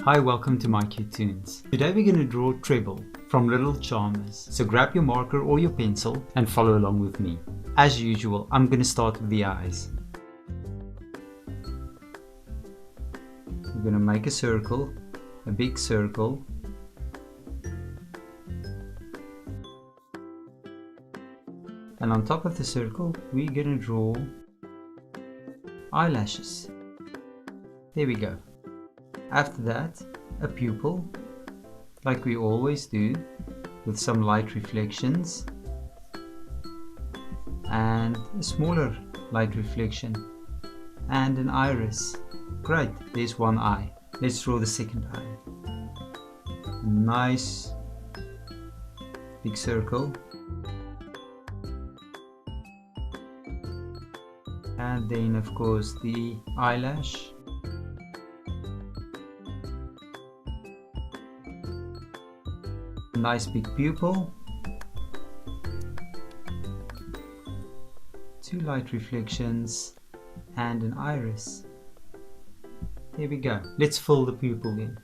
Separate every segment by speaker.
Speaker 1: Hi, welcome to mycutetoons. Today we're going to draw Treble from Little Charmers. So grab your marker or your pencil and follow along with me. As usual, I'm going to start with the eyes. We're going to make a circle, a big circle. And on top of the circle, we're going to draw eyelashes. There we go. After that, a pupil, like we always do, with some light reflections, and a smaller light reflection, and an iris. Great, there's one eye. Let's draw the second eye. Nice big circle. And then of course the eyelash. Nice big pupil. Two light reflections and an iris. There we go. Let's fill the pupil in.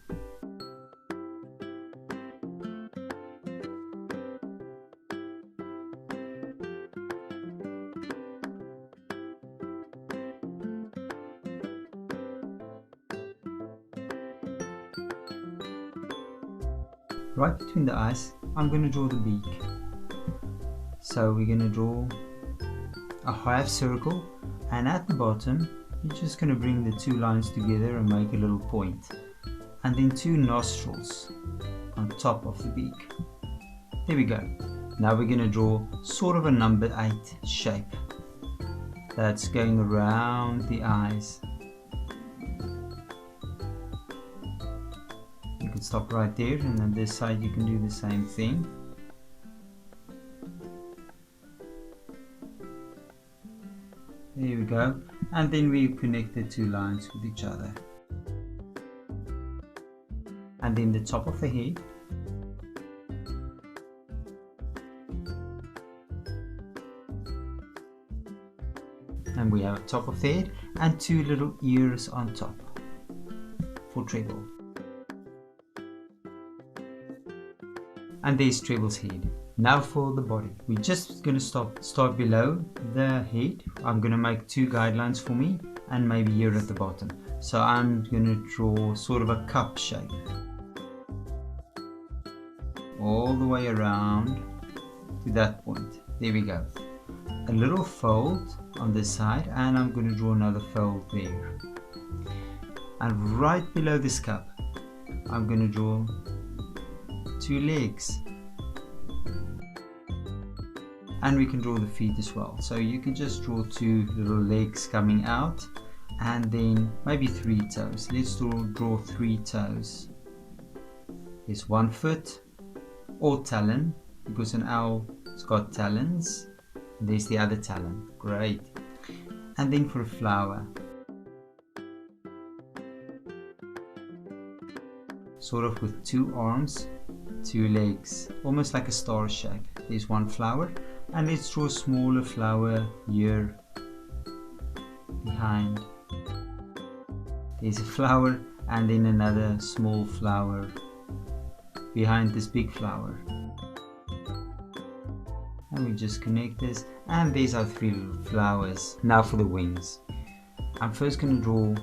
Speaker 1: Right between the eyes, I'm going to draw the beak. So we're going to draw a half circle, and at the bottom you're just going to bring the two lines together and make a little point, and then two nostrils on top of the beak. There we go. Now we're going to draw sort of a number 8 shape that's going around the eyes. You can stop right there, and on this side you can do the same thing. There we go. And then we connect the two lines with each other. And then the top of the head. And we have a top of the head and two little ears on top for Treble. And there's Treble's head. Now for the body. We're just going to start below the head. I'm going to make two guidelines for me, and maybe here at the bottom. So I'm going to draw sort of a cup shape. All the way around to that point. There we go. A little fold on this side, and I'm going to draw another fold there. And right below this cup, I'm going to draw two legs, and we can draw the feet as well. So you can just draw two little legs coming out, and then maybe 3 toes. Let's draw 3 toes. There's 1 foot or talon, because an owl's got talons. There's the other talon. Great. And then for a flower, sort of with 2 arms, 2 legs, almost like a star shape. There's 1 flower, and let's draw a smaller flower here behind. There's a flower, and then another small flower behind this big flower. And we just connect this, and there's our 3 little flowers. Now for the wings. I'm first going to draw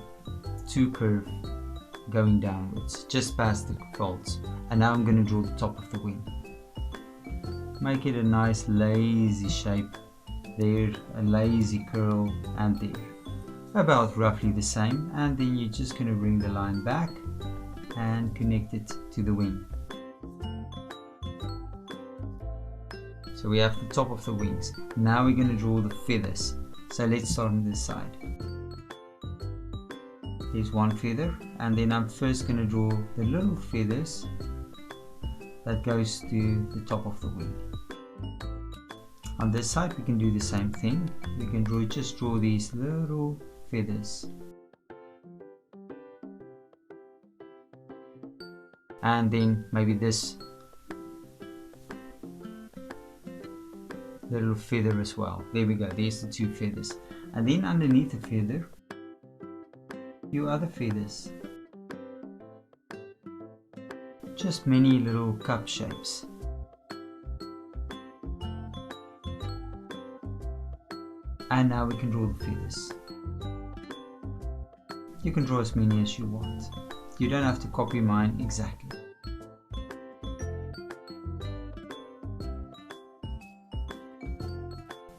Speaker 1: 2 curves going downwards, just past the folds, and now I'm going to draw the top of the wing. Make it a nice lazy shape there, a lazy curl, and there. About roughly the same, and then you're just going to bring the line back and connect it to the wing. So we have the top of the wings. Now we're going to draw the feathers. So let's start on this side. Here's 1 feather, and then I'm first going to draw the little feathers that goes to the top of the wing. On this side we can do the same thing. We can just draw these little feathers, and then maybe this little feather as well. There we go. There's the 2 feathers, and then underneath the feather, a few other feathers. just many little cup shapes. And now we can draw the feathers. You can draw as many as you want. You don't have to copy mine exactly.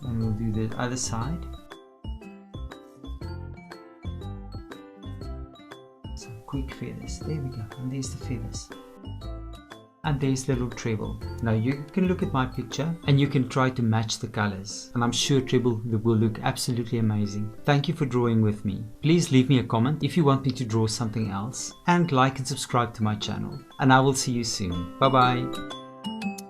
Speaker 1: And we'll do the other side. Some quick feathers. There we go. And there's the feathers. And there's the little treble. Now you can look at my picture and you can try to match the colors. And I'm sure treble will look absolutely amazing. Thank you for drawing with me. Please leave me a comment if you want me to draw something else. And like and subscribe to my channel. And I will see you soon. Bye bye.